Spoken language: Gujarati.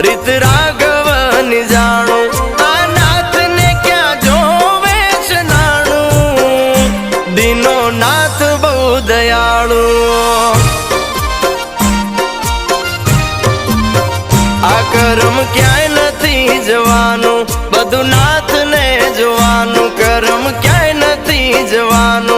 રીત રાઘવની જાણું આ નાથને ક્યાં જોવે છે નાણું દીનો નાથ બહુ દયાળુ આ કર્મ ક્યાંય નથી જવાનું બધું નાથને જોવાનું કર્મ ક્યાંય નથી જવાનું